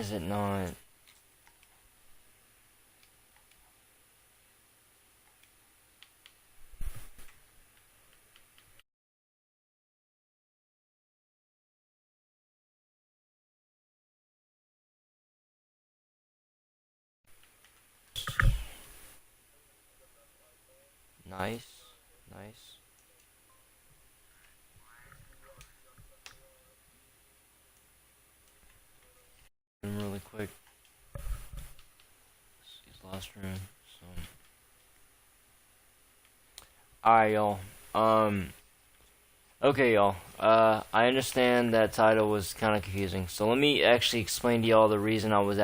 is it not? Nice. Nice. Really quick. His last room. So. Alright, y'all. Okay, y'all. I understand that title was kind of confusing. So let me actually explain to y'all the reason I was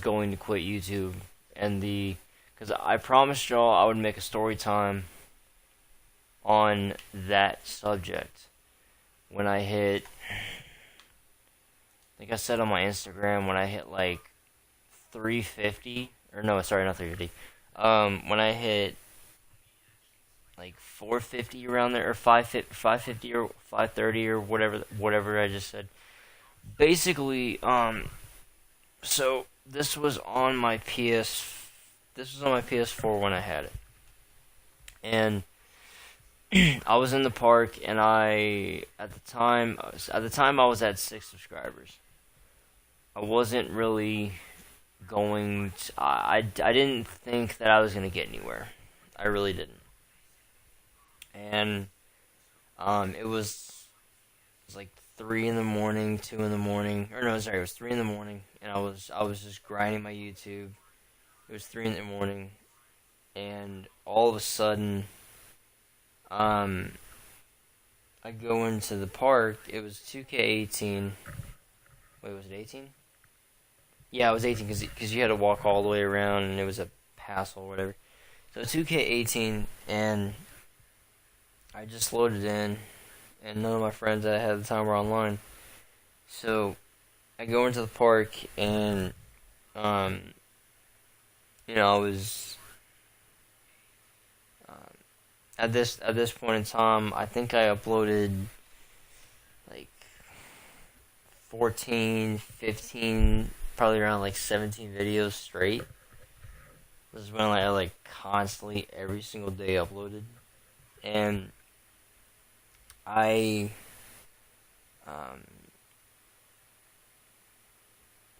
going to quit YouTube and because I promised y'all I would make a story time on that subject when I hit. I think I said on my Instagram when I hit like 350, or no, sorry, not 350. When I hit like 450 around there, or 550 or 530 or whatever I just said. Basically, so this was on my PS4 when I had it, and I was in the park, and at the time I was at 6 subscribers. I wasn't really going to, I didn't think that I was gonna get anywhere. I really didn't. And it was like 3 in the morning, 2 in the morning, or no, sorry, it was 3 in the morning, and I was just grinding my YouTube. It was 3 in the morning, and all of a sudden, I go into the park. It was 2K18. Wait, was it 18? Yeah, it was 18 because you had to walk all the way around, and it was a hassle or whatever. So 2K18, and I just loaded in, and none of my friends that I had at the time were online. So I go into the park, and I was at this point in time. I think I uploaded like 14, 15, probably around like 17 videos straight. This is when I like constantly every single day uploaded, and I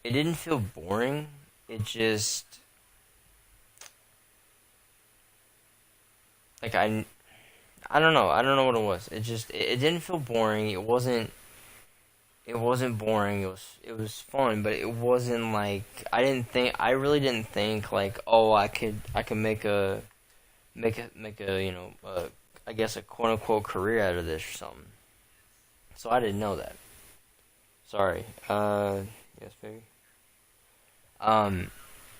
it didn't feel boring. It just like I don't know. I don't know what it was. It didn't feel boring. It wasn't boring. It was fun, but it wasn't like I really didn't think like, oh, I could make a I guess a quote unquote career out of this or something. So I didn't know that. Sorry. Yes, baby.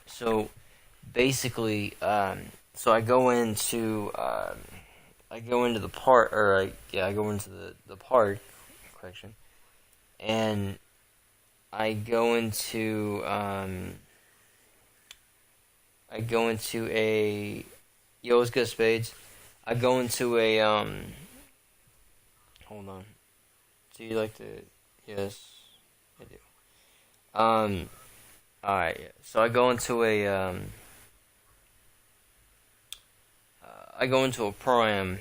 So basically, so I go into the park, or I go into the park, correction, and I go into a, yo, what's good, Spades? I go into a, hold on. Do you like to, yes, I do. Alright, yeah. So I go into a Prime,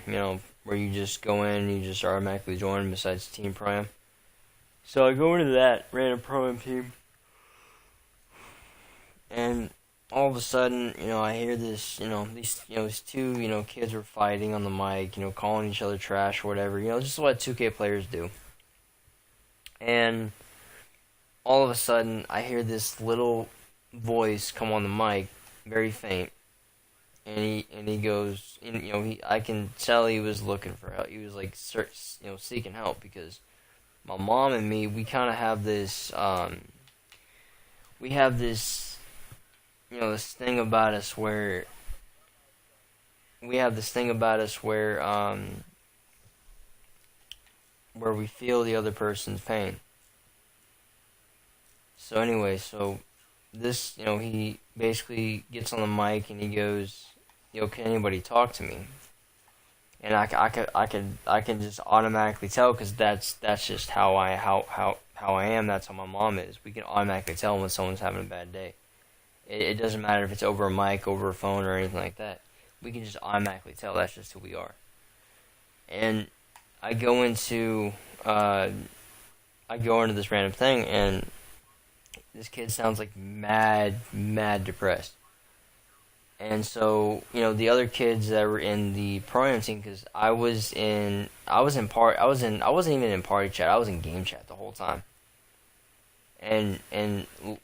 where you just go in and you just automatically join besides Team Prime. So I go into that random Prime team, and all of a sudden, I hear this, these two, kids were fighting on the mic, calling each other trash or whatever, just what 2K players do. And all of a sudden, I hear this little voice come on the mic, very faint, and he goes, I can tell he was looking for help. He was like, seeking help, because my mom and me, we kind of have this, this thing about us where where we feel the other person's pain. So anyway, this, he basically gets on the mic and he goes, can anybody talk to me? And I can just automatically tell, because that's just how how I am, that's how my mom is. We can automatically tell when someone's having a bad day. It doesn't matter if it's over a mic, over a phone, or anything like that. We can just automatically tell that's just who we are. And I go into uh, I go into this random thing, and this kid sounds like mad depressed. And so, the other kids that were in the pro-am team, because I wasn't even in party chat. I was in game chat the whole time. And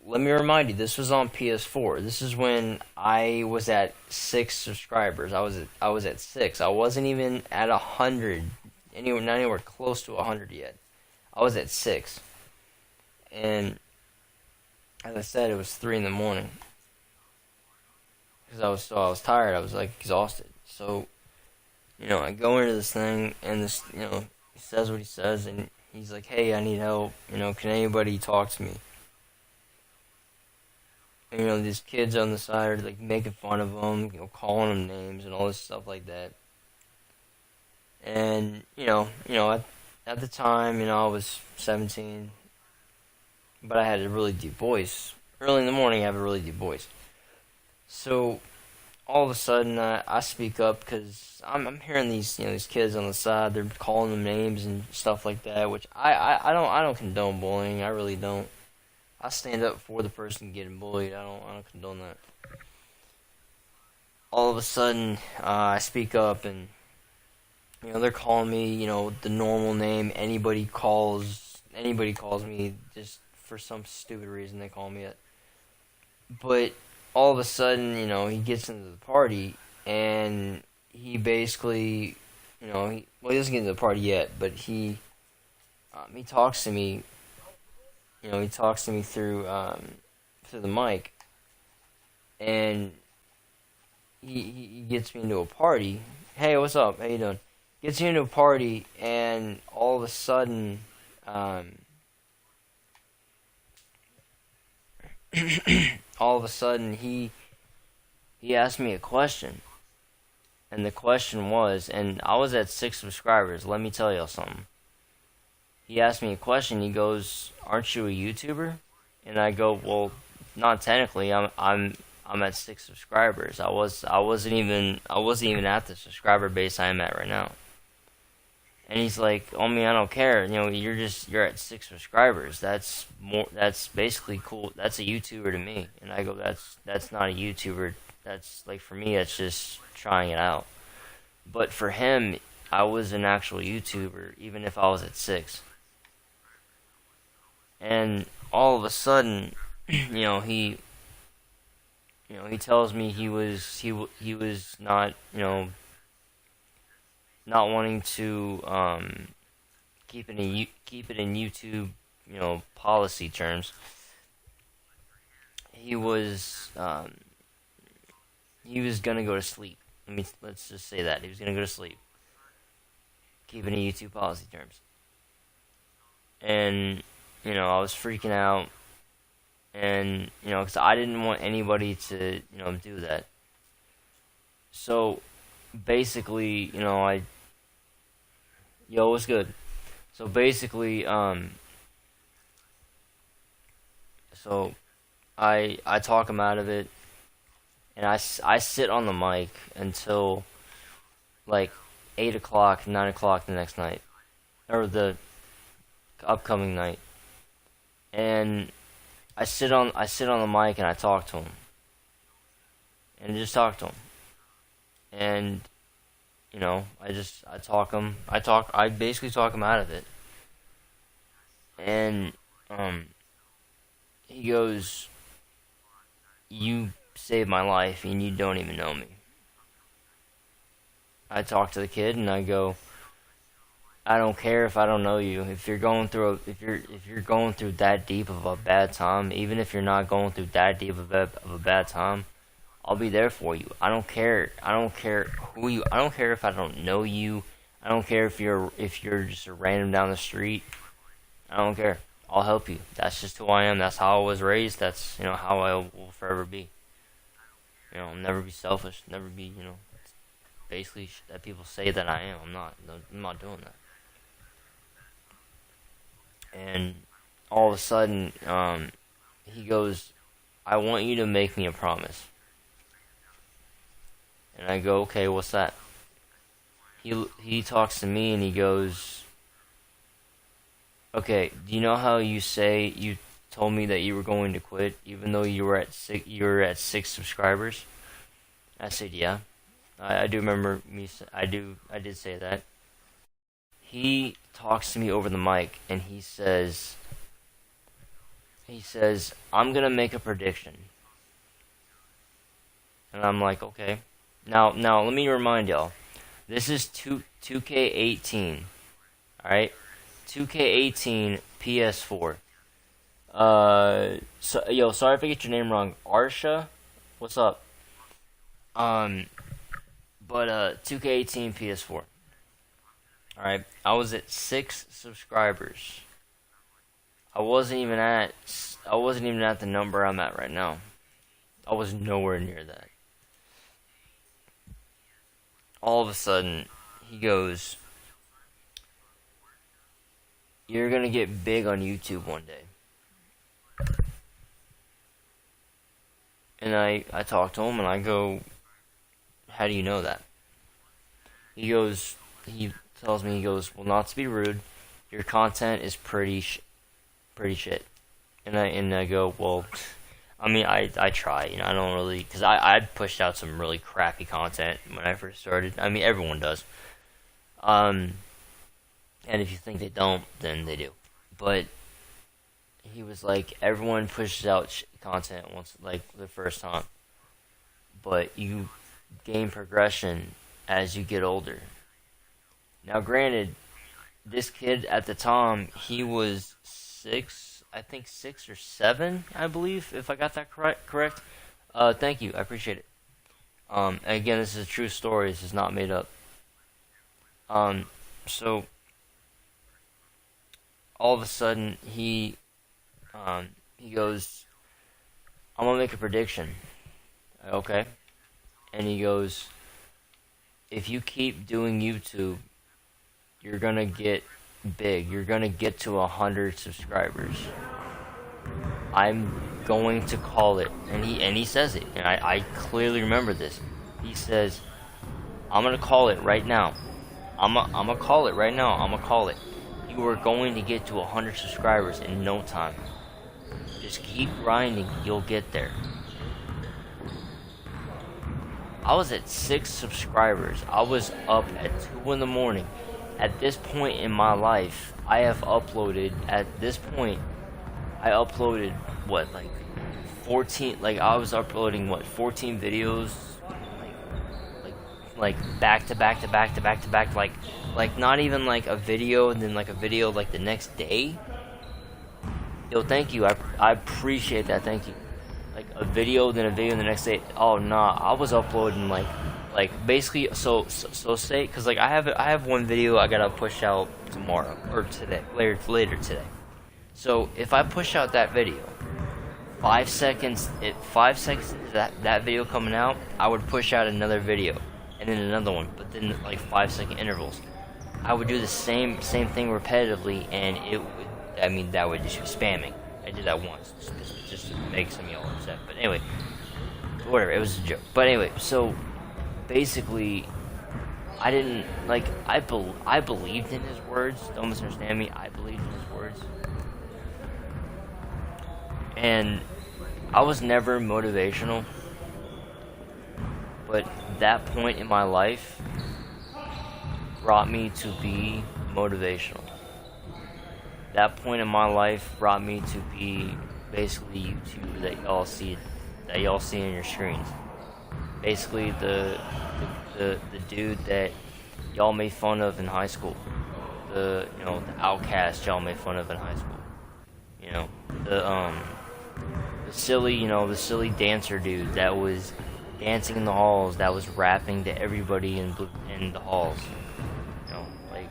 let me remind you, this was on PS4. This is when I was at 6 subscribers. I was at 6. I wasn't even at 100, not anywhere close to 100 yet. I was at 6, and as I said, it was 3 in the morning because I was tired. I was like exhausted. So I go into this thing, and this he says what he says, and he's like, "Hey, I need help. Can anybody talk to me?" And, these kids on the side are like making fun of him, calling him names and all this stuff like that. And at the time, I was 17, but I had a really deep voice. Early in the morning, I have a really deep voice. So all of a sudden, I speak up because I'm hearing these kids on the side. They're calling them names and stuff like that, which I don't condone bullying. I really don't. I stand up for the person getting bullied. I don't condone that. All of a sudden, I speak up, and they're calling me the normal name anybody calls me, just for some stupid reason they call me it. But all of a sudden, he gets into the party, and he basically, he doesn't get into the party yet, but he talks to me. He talks to me through the mic, and he gets me into a party. Hey, what's up? How you doing? Gets me into a party, and all of a sudden, he asked me a question, and the question was, and I was at 6 subscribers. Let me tell y'all something. He asked me a question. He goes, "Aren't you a YouTuber?" And I go, "Well, not technically. I'm at 6 subscribers. I wasn't even at the subscriber base I am at right now." And he's like, "Oh, me, I don't care. You're at 6 subscribers. That's basically cool. That's a YouTuber to me." And I go, "That's not a YouTuber. That's like, for me, that's just trying it out. But for him, I was an actual YouTuber, even if I was at 6." And all of a sudden, he tells me he was not not wanting to keep it in YouTube policy terms. He was gonna go to sleep. Let's just say that he was gonna go to sleep. Keep it in YouTube policy terms. And I was freaking out, and because I didn't want anybody to do that. So basically, yo, what's good? So basically, so I talk him out of it, and I sit on the mic until like 8 o'clock, 9 o'clock the next night, or the upcoming night, and I sit on the mic and I talk to him, and just talk to him, and I basically talk him out of it, and he goes, "You saved my life and you don't even know me." I talk to the kid and I go, "I don't care if I don't know you. If you're going through that deep of a bad time, even if you're not going through that deep of a bad time, I'll be there for you. I don't care. I don't care who you. I don't care if I don't know you. I don't care if you're just a random down the street. I don't care. I'll help you. That's just who I am. That's how I was raised. That's how I will forever be. I'll never be selfish. Never be basically that people say that I am. I'm not. I'm not doing that." And all of a sudden, he goes, "I want you to make me a promise." And I go, "Okay, what's that?" He talks to me and he goes, "Okay, do you know how you say you told me that you were going to quit, even though you were at 6 subscribers?" I said, "Yeah, I do remember me. I did say that." He talks to me over the mic and he says, "I'm gonna make a prediction," and I'm like, "Okay." Now let me remind y'all, this is 2K18, all right, 2K18 PS4. Yo, sorry if I get your name wrong, Arsha. What's up? Um, but 2K18 PS4. All right, I was at 6 subscribers. I wasn't even at I wasn't even at the number I'm at right now. I was nowhere near that. All of a sudden, he goes, "You're gonna get big on YouTube one day." And I talk to him and I go, "How do you know that?" He tells me, he goes, "Well, not to be rude, your content is pretty shit." And I go, "Well, I mean, I try, I don't really, because I pushed out some really crappy content when I first started. I mean, everyone does. Um, and if you think they don't, then they do. But he was like, everyone pushes out content once, like the first time, but you gain progression as you get older. Now, granted, this kid at the time, he was 6, I think 6 or 7, I believe, if I got that correct. Thank you, I appreciate it. Again, this is a true story. This is not made up. So all of a sudden, he goes, "I'm gonna make a prediction." Okay, and he goes, "If you keep doing YouTube, you're gonna get big. You're gonna get to 100 subscribers. I'm going to call it." And he says it, and I clearly remember this. He says, "I'm gonna call it right now. I'm gonna call it right now. I'm gonna call it. You are going to get to 100 subscribers in no time. Just keep grinding. You'll get there." I was at 6 subscribers. I was up at 2 in the morning. At this point in my life, I have uploaded, at this point, I uploaded, what, like 14, like I was uploading, what, 14 videos, like back to back to back to back to back, like not even like a video and then like a video like the next day. Yo, thank you, I appreciate that, thank you. Like a video, then a video the next day. Oh nah, I was uploading like basically, so say, cause like I have one video I gotta push out tomorrow or today, later today. So if I push out that video, 5 seconds into that video coming out, I would push out another video and then another one, but then like 5 second intervals. I would do the same thing repetitively, and it would, I mean, that would just be spamming. I did that once, just to make some of y'all upset. But anyway, whatever, it was a joke. But anyway, so basically, I didn't, like, I believed in his words. Don't misunderstand me. I believed in his words. And I was never motivational. But that point in my life brought me to be motivational. That point in my life brought me to be basically YouTube that y'all see on your screens. Basically the dude that y'all made fun of in high school. The outcast y'all made fun of in high school. The silly dancer dude that was dancing in the halls, that was rapping to everybody in the halls. Like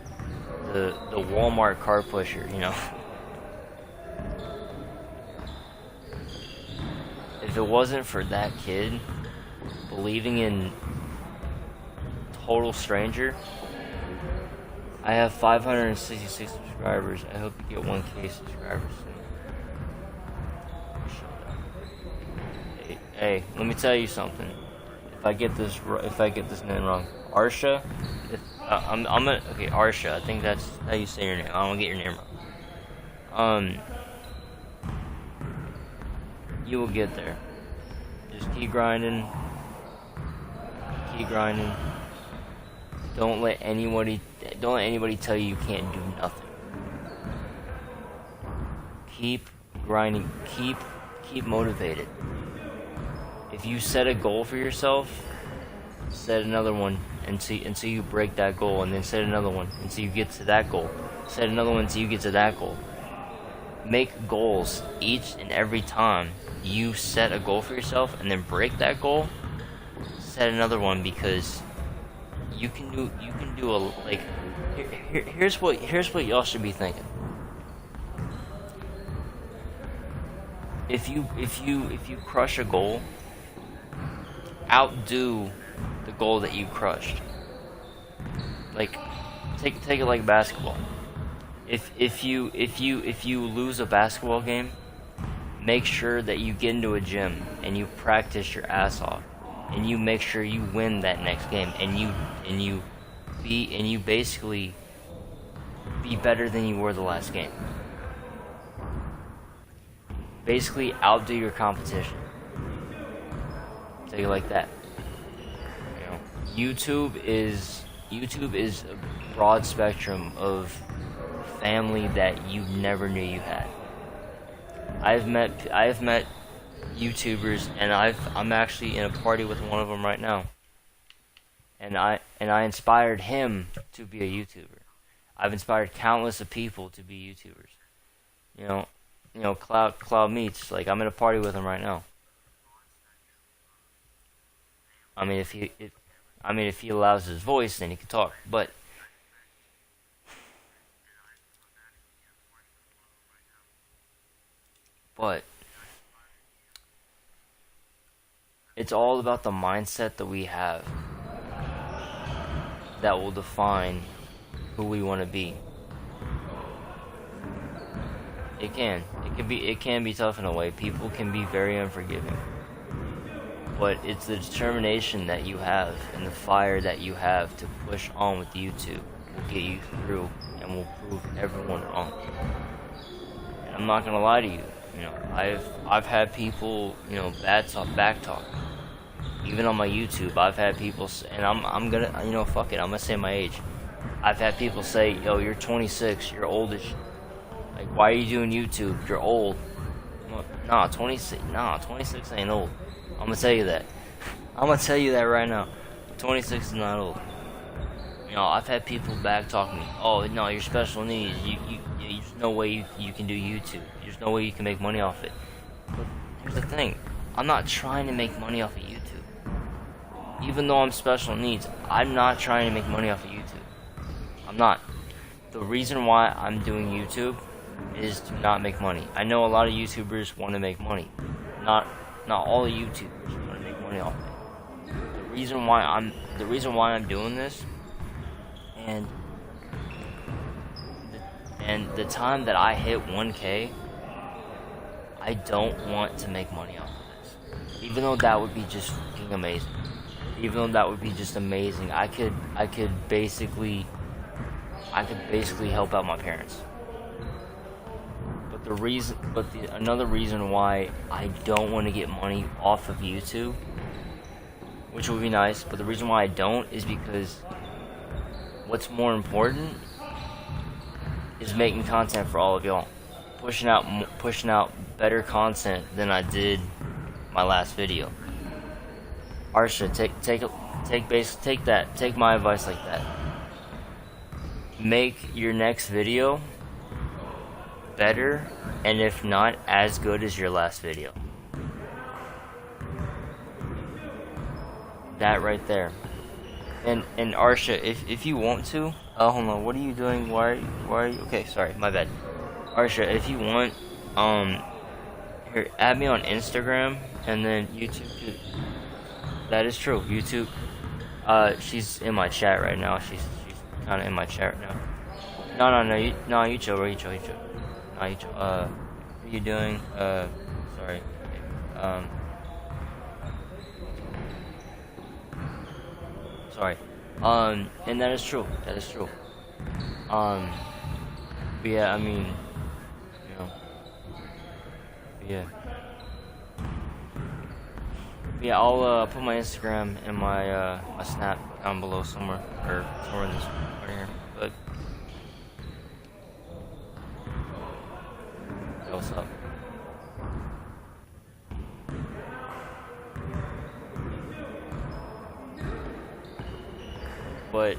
the Walmart car pusher, If it wasn't for that kid believing in total stranger, I have 566 subscribers. I hope you get 1K subscribers soon. Hey, let me tell you something. If I get this name wrong, Arsha. I'm gonna okay, Arsha. I think that's how you say your name. I don't get your name wrong. You will get there. Just keep grinding. Keep grinding. Don't let anybody tell you can't do nothing. Keep grinding. Keep motivated. If you set a goal for yourself, set another one until you break that goal, and then set another one until you get to that goal. Set another one until you get to that goal. Make goals each and every time you set a goal for yourself, and then break that goal. Set another one, because you can do a like. Here's what y'all should be thinking. If you crush a goal, outdo the goal that you crushed. Like, take it like basketball. If you lose a basketball game, make sure that you get into a gym and you practice your ass off, and you make sure you win that next game, and you basically be better than you were the last game. Basically outdo your competition. Take it like that. You know, YouTube is a broad spectrum of family that you never knew you had. I've met YouTubers, and I'm actually in a party with one of them right now. And I inspired him to be a YouTuber. I've inspired countless of people to be YouTubers. You know, Cloud Meets, like, I'm in a party with him right now. I mean, if he allows his voice, then he can talk. But it's all about the mindset that we have that will define who we want to be. It can be tough in a way. People can be very unforgiving. But it's the determination that you have and the fire that you have to push on with YouTube will get you through and will prove everyone wrong. And I'm not gonna lie to you. You know, I've had people, back talk. Even on my YouTube, I've had people say, and I'm gonna, fuck it, I'm gonna say my age. I've had people say, yo, you're 26, you're oldish. Like, why are you doing YouTube? You're old. Nah, 26 ain't old. I'm gonna tell you that. I'm gonna tell you that right now. 26 is not old. I've had people back talk me. Oh, no, you're special needs. There's no way you can do YouTube. There's no way you can make money off it. But here's the thing. I'm not trying to make money off of YouTube. Even though I'm special needs, I'm not trying to make money off of YouTube. I'm not. The reason why I'm doing YouTube is to not make money. I know a lot of YouTubers want to make money. Not all YouTubers want to make money off it. The reason why I'm doing this, and the time that I hit 1K, I don't want to make money off of this. Even though that would be just fucking amazing. Even though that would be just amazing, I could basically help out my parents. But another reason why I don't want to get money off of YouTube, which would be nice, but the reason why I don't is because what's more important is making content for all of y'all, pushing out better content than I did my last video. Arsha, take my advice like that. Make your next video better, and if not, as good as your last video. That right there. And Arsha, if you want to, hold on, what are you doing? Why are you? Okay, sorry, my bad. Arsha, if you want, here, add me on Instagram, and then YouTube too. That is true. YouTube. She's in my chat right now. She's kind of in my chat right now. No, you chill, bro. You chill. No, you chill. What are you doing? Sorry. sorry. And that is true. That is true. Um, but yeah, I mean, you know, yeah. Yeah, I'll put my Instagram and my Snap down below somewhere, or somewhere in this right here. But yeah, what's up? But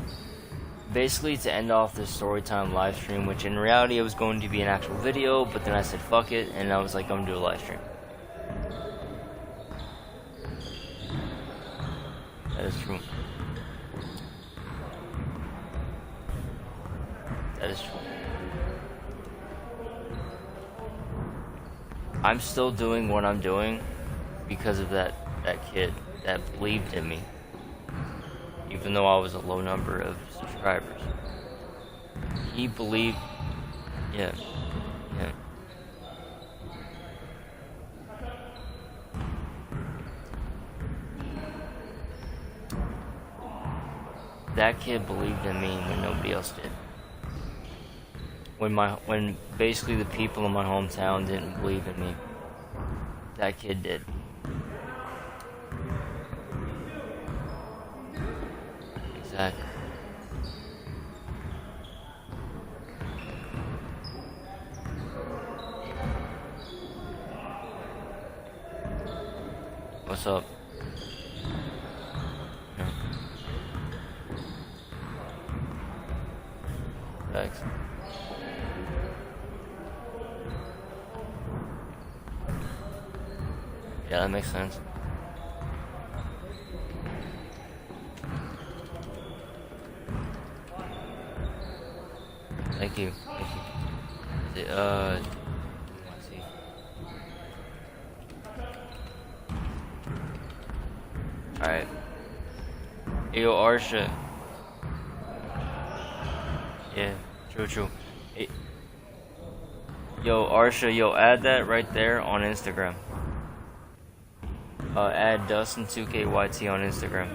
basically, to end off this storytime live stream, which in reality it was going to be an actual video, but then I said fuck it, and I was like, I'm gonna do a live stream. That is true. That is true. I'm still doing what I'm doing because of that kid that believed in me, even though I was a low number of subscribers. He believed, yeah, yeah. That kid believed in me when nobody else did. When basically the people in my hometown didn't believe in me, that kid did. Exactly. What's up? Yeah. Thanks. Yeah, that makes sense. Thank you. Thank you. Let's see. Alright. Yo, Arsha. Yeah, true. Hey. Yo, Arsha, add that right there on Instagram. Add Dustin2KYT on Instagram.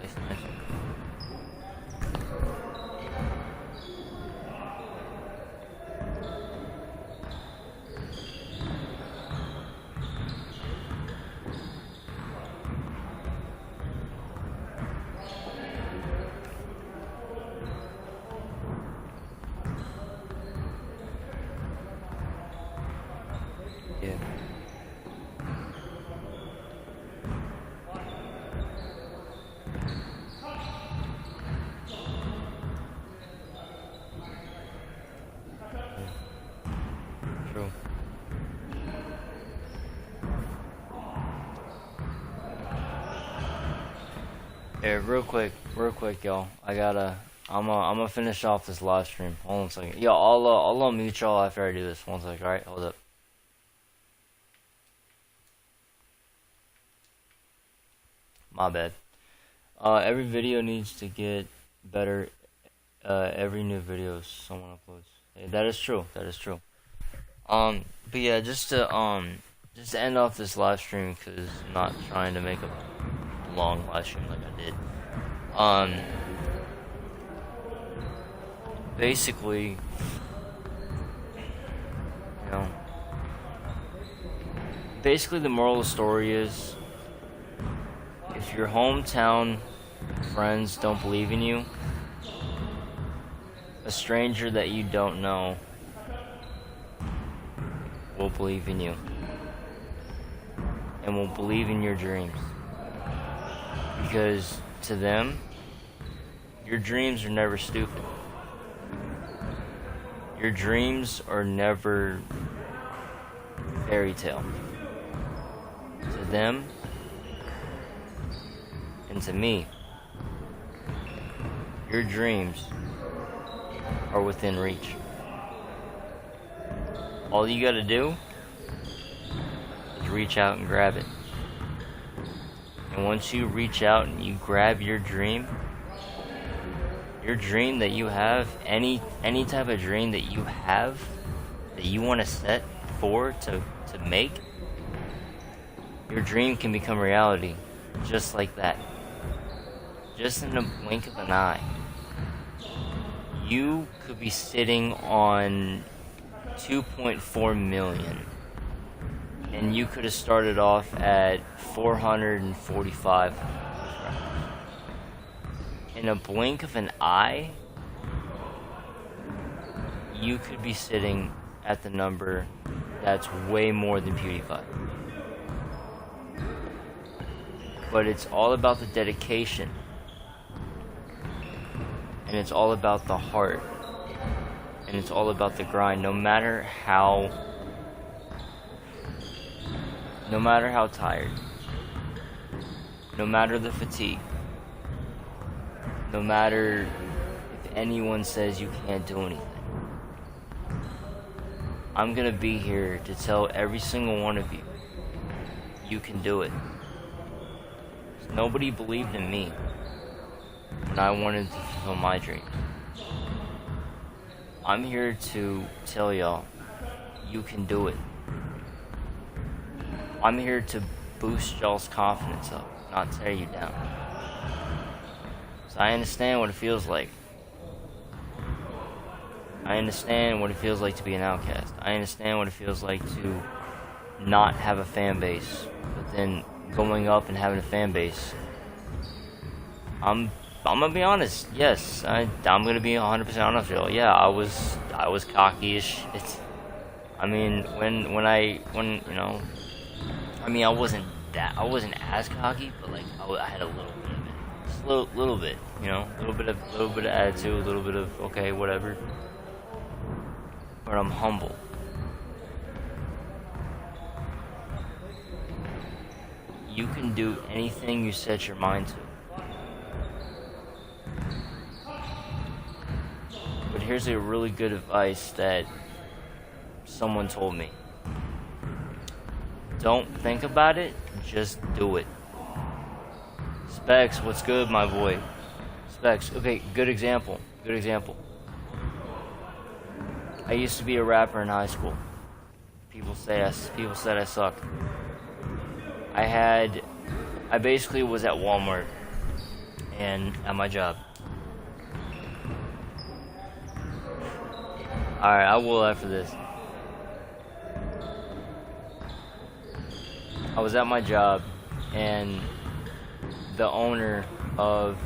Nice. Yeah. True. Yeah, real quick, y'all. I'm gonna finish off this live stream. Hold on a second. Yo, I'll unmute y'all after I do this. One second, alright? Hold up. My bad. Every video needs to get better. Every new video someone uploads. Hey, that is true. But yeah, just to end off this live stream, because I'm not trying to make a long live stream like I did. Basically, you know, the moral of the story is, if your hometown friends don't believe in you, a stranger that you don't know will believe in you and will believe in your dreams, because to them, your dreams are never stupid. Your dreams are never fairy tale. To them and to me, your dreams are within reach. All you gotta do is reach out and grab it. And once you reach out and you grab your dream that you have, any type of dream that you have, that you want to set for to make, Your dream can become reality, just like that. Just in the blink of an eye. You could be sitting on 2.4 million, and you could have started off at 445. In a blink of an eye, you could be sitting at the number that's way more than PewDiePie. But it's all about the dedication. And it's all about the heart. And it's all about the grind. No matter how tired. No matter the fatigue. No matter if anyone says you can't do anything. I'm gonna be here to tell every single one of you, you can do it. Nobody believed in me when I wanted to fulfill my dreams. I'm here to tell y'all, you can do it. I'm here to boost y'all's confidence up, not tear you down. So I understand what it feels like. I understand what it feels like to be an outcast. I understand what it feels like to not have a fan base, but then going up and having a fan base. I'm gonna be honest. Yes, I'm gonna be 100% honest with y'all. Yeah, I was cocky as shit. I mean, when you know, I mean, I wasn't as cocky, but like I had a little bit of it, just a little bit, you know, a little bit of attitude, a little bit of okay, whatever. But I'm humble. You can do anything you set your mind to. But here's a really good advice that someone told me. Don't think about it, just do it. Specs, what's good, my boy? Specs, okay, good example. I used to be a rapper in high school. People said I suck. I basically was at Walmart and at my job. Alright, I will after this. I was at my job and the owner of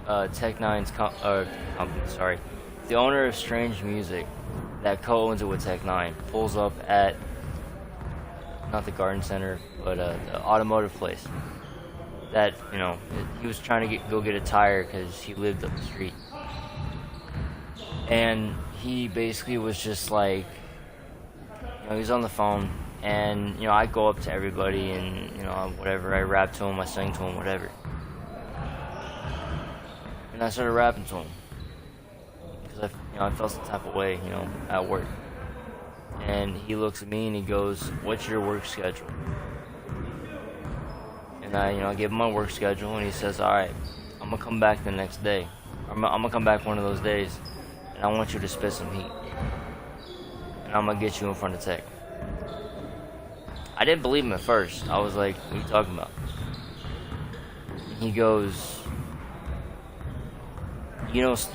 Tech9's company, the owner of Strange Music that co-owns it with Tech9 pulls up at not the garden center, but the automotive place. That, you know, he was trying to go get a tire because he lived up the street. And he basically was just like, you know, he was on the phone, and, you know, I go up to everybody and, you know, whatever, I rap to him, I sing to him, whatever. And I started rapping to him. Because I felt some type of way, you know, at work. And he looks at me and he goes, "What's your work schedule?" And I give him my work schedule, and he says, "All right, I'm gonna come back the next day. I'm gonna come back one of those days, and I want you to spit some heat. And I'm gonna get you in front of Tech." I didn't believe him at first. I was like, "What are you talking about?" And he goes, he goes,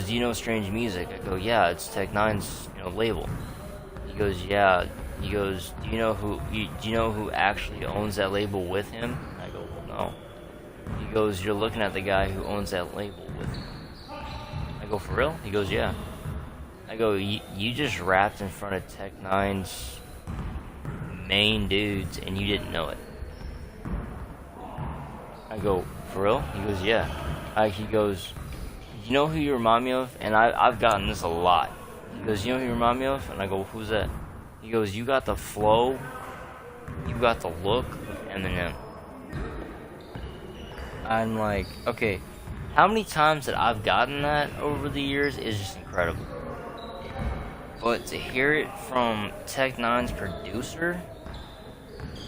"Do you know Strange Music?" I go, "Yeah, it's Tech9's, label." He goes, "Yeah." He goes, do you know who actually owns that label with him?" I go, "Well, no." He goes, "You're looking at the guy who owns that label with him." I go, "For real?" He goes, "Yeah." I go, You just rapped in front of Tech9's main dudes and you didn't know it." I go, "For real?" He goes, "Yeah." He goes, "You know who you remind me of?" And I've gotten this a lot. He goes, "You know who you remind me of?" And I go, "Who's that?" He goes, "You got the flow, you got the look of Eminem." I'm like, okay, how many times that I've gotten that over the years is just incredible. But to hear it from Tech9's producer,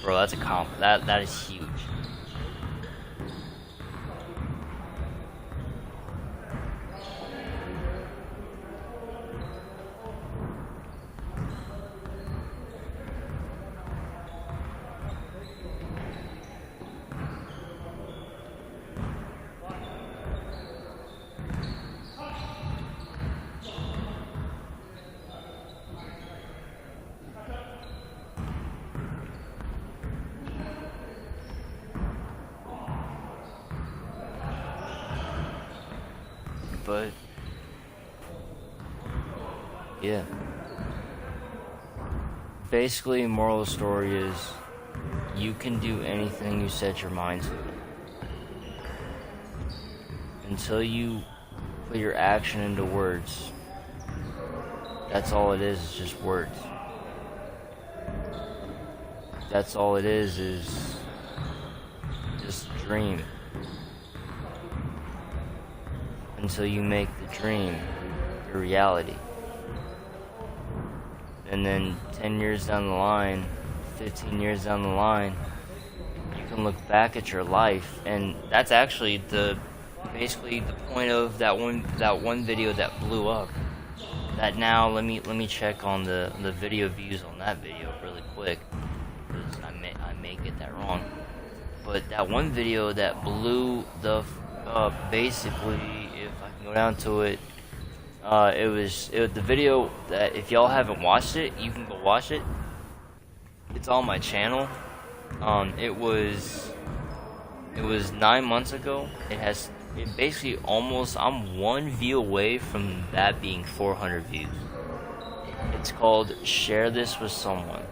bro, that's a compliment. That is huge. but yeah. Basically, moral of the story is you can do anything you set your mind to. Until you put your action into words, that's all it is just words. That's all it is just a dream. Until you make the dream your reality. And then 10 years down the line, 15 years down the line, you can look back at your life, and that's actually basically the point of that one video that blew up. That now let me check on the video views on that video really quick, because I may get that wrong. But that one video that blew the basically, if I can go down to it, it was the video that, if y'all haven't watched it, you can go watch it. It's on my channel. It was 9 months ago. It basically almost, I'm one view away from that being 400 views. It's called "Share This With Someone."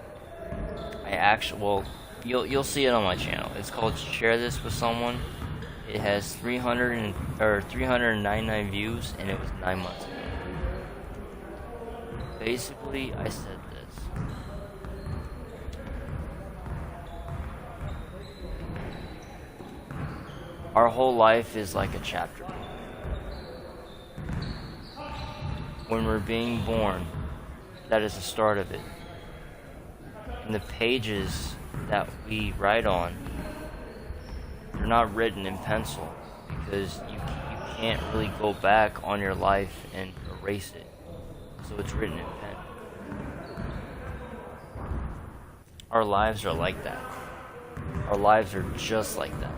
You'll see it on my channel. It's called "Share This With Someone." It has 399 views, and it was 9 months ago. Basically, I said this. Our whole life is like a chapter book. When we're being born, that is the start of it. And the pages that we write on, they're not written in pencil, because you can't really go back on your life and erase it. So it's written in pen. Our lives are like that. Our lives are just like that.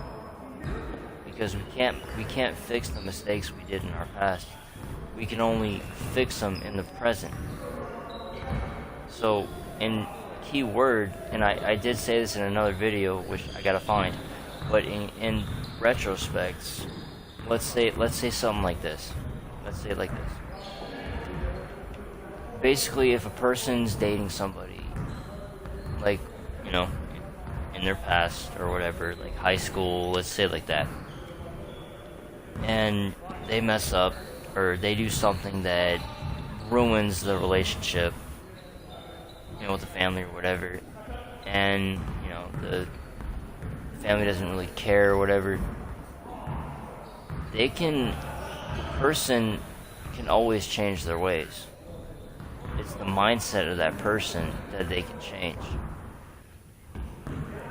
Because we can't fix the mistakes we did in our past. We can only fix them in the present. So, in key word, and I did say this in another video, which I gotta find, but in retrospects, let's say something like this. Let's say it like this. Basically, if a person's dating somebody, like, in their past or whatever, like high school, let's say it like that, and they mess up, or they do something that ruins the relationship, with the family or whatever, and, the family doesn't really care or whatever, the person can always change their ways. It's the mindset of that person that they can change.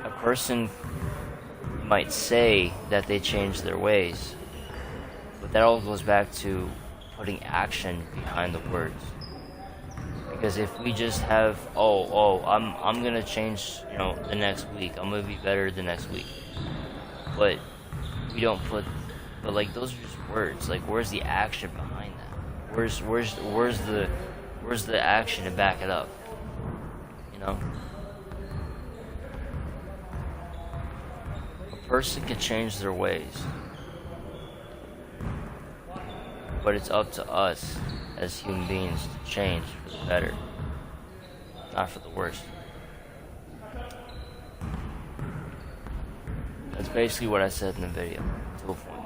A person might say that they changed their ways, but that all goes back to putting action behind the words. Because if we just have, I'm gonna change, the next week, I'm gonna be better the next week, but we don't put, but like, those are just words. Like, where's the action behind that? Where's the action to back it up? A person can change their ways, but it's up to us as human beings to change for the better, not for the worse. That's basically what I said in the video, to a point.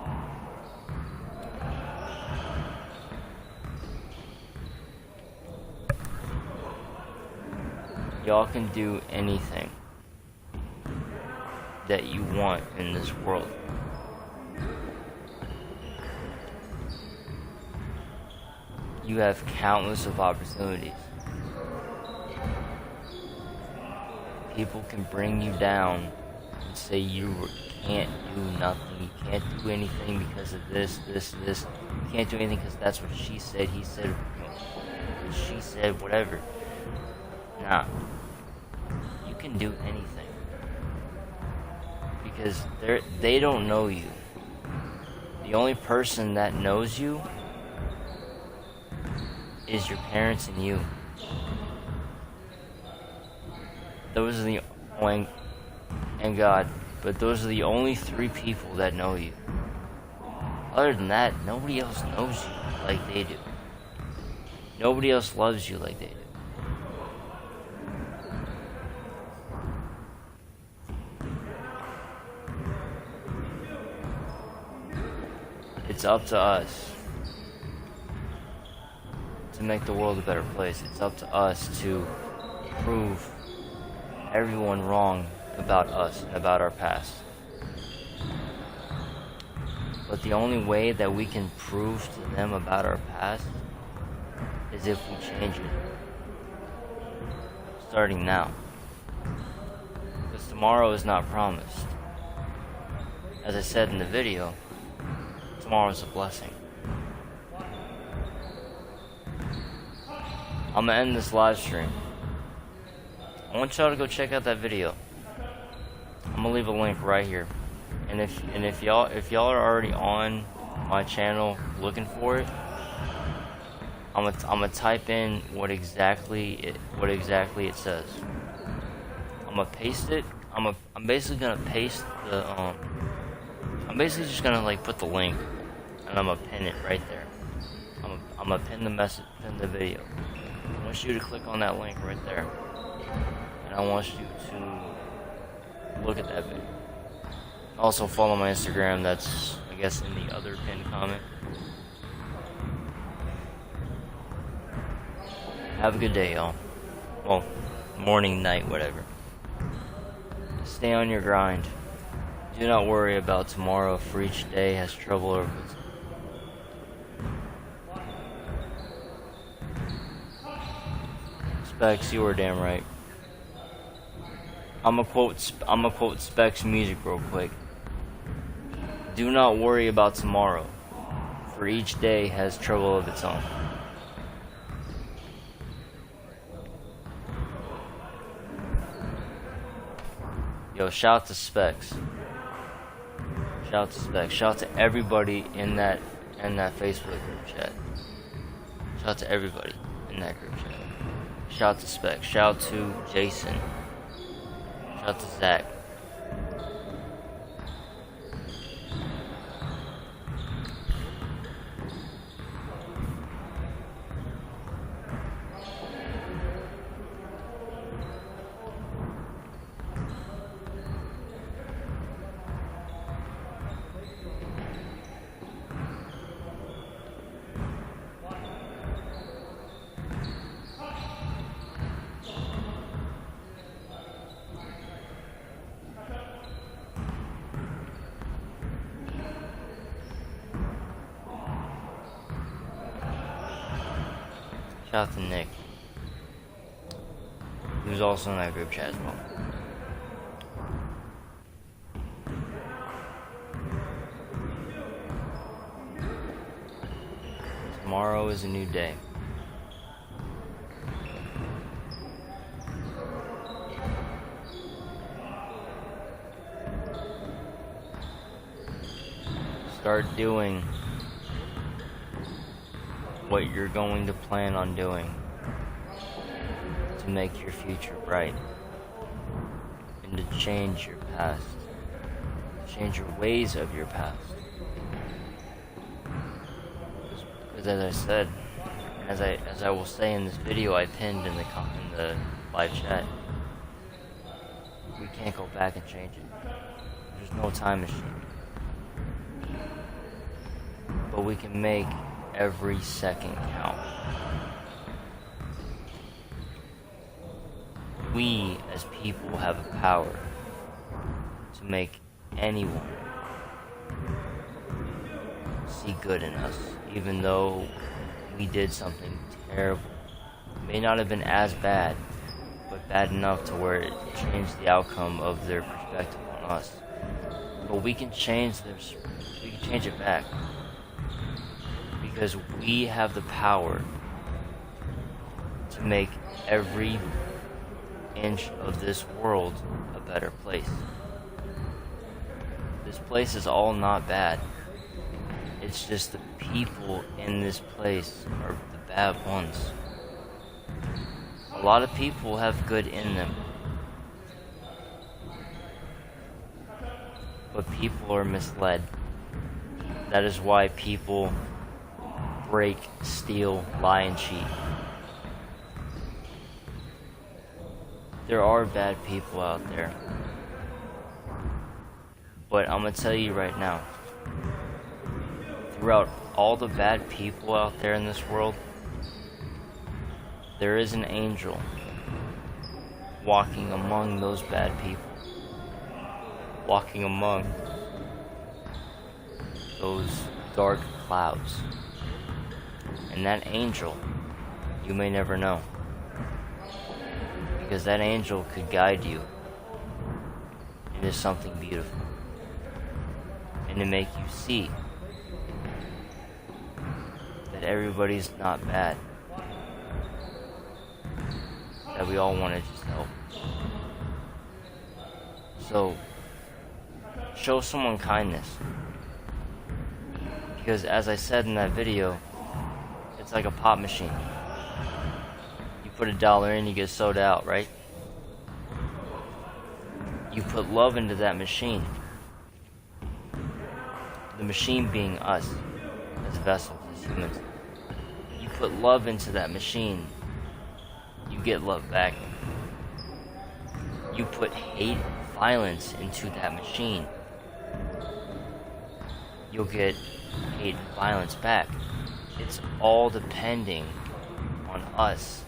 Y'all can do anything that you want in this world. You have countless of opportunities. People can bring you down and say you can't do nothing, you can't do anything because of this. You can't do anything because that's what she said, he said, she said, whatever. Nah. You can do anything. Because they don't know you. The only person that knows you is your parents and you. Those are the only, and God, but those are the only three people that know you. Other than that, nobody else knows you. like they do. Nobody else loves you like they do. It's up to us to make the world a better place. It's up to us to prove everyone wrong about us and about our past. But the only way that we can prove to them about our past is if we change it. Starting now. Because tomorrow is not promised. As I said in the video, tomorrow is a blessing. I'm gonna end this live stream. I want y'all to go check out that video. I'm gonna leave a link right here. And if y'all are already on my channel looking for it, I'm gonna type in what exactly it says. I'm gonna paste it. I'm basically gonna paste the I'm basically just gonna like put the link, and I'm gonna pin it right there. I'm gonna pin the video. I want you to click on that link right there, and I want you to look at that video. Also follow my Instagram. That's, I guess, in the other pinned comment. Have a good day, y'all. Well, morning, night, whatever. Stay on your grind. Do not worry about tomorrow, for each day has trouble over its Specs, you were damn right. I'ma quote Specs music real quick. Do not worry about tomorrow, for each day has trouble of its own. Yo, shout out to Specs. Shout out to Specs. Shout out to everybody in that Facebook group chat. Shout out to everybody in that group chat. Shout out to Specs. Shout out to Jason. Shout out to Zach. Shout out to Nick, who's also in that group chat as well. Tomorrow is a new day. Start doing what you're going to plan on doing to make your future bright and to change your past, change your ways of your past. Because as I said, as I will say in this video I pinned in the live chat, we can't go back and change it. There's no time machine. But we can make every second count. We as people have a power to make anyone see good in us, even though we did something terrible. It may not have been as bad, but bad enough to where it changed the outcome of their perspective on us. But we can change this. We can change it back. Because we have the power to make every inch of this world a better place. This place is all not bad. It's just the people in this place are the bad ones. A lot of people have good in them. But people are misled. That is why people break, steal, lie, and cheat. There are bad people out there. But I'm gonna tell you right now, throughout all the bad people out there in this world, there is an angel walking among those bad people. Walking among those dark clouds. And that angel, you may never know. Because that angel could guide you into something beautiful. And to make you see that everybody's not bad. That we all want to just help. So, show someone kindness. Because as I said in that video, it's like a pop machine. You put $1 in, you get soda out, right? You put love into that machine. The machine being us, as vessels, as humans. You put love into that machine, you get love back. You put hate, violence into that machine, you'll get hate and violence back. It's all depending on us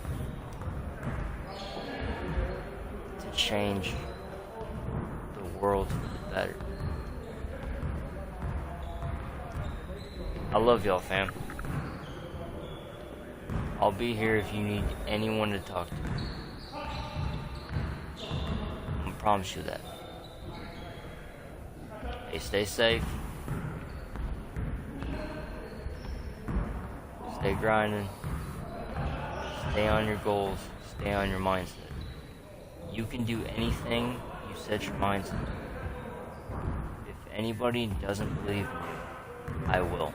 to change the world for the better. I love y'all, fam. I'll be here if you need anyone to talk to. I promise you that. Hey, stay safe. Stay grinding. Stay on your goals. Stay on your mindset. You can do anything you set your mind to. If anybody doesn't believe in you, I will.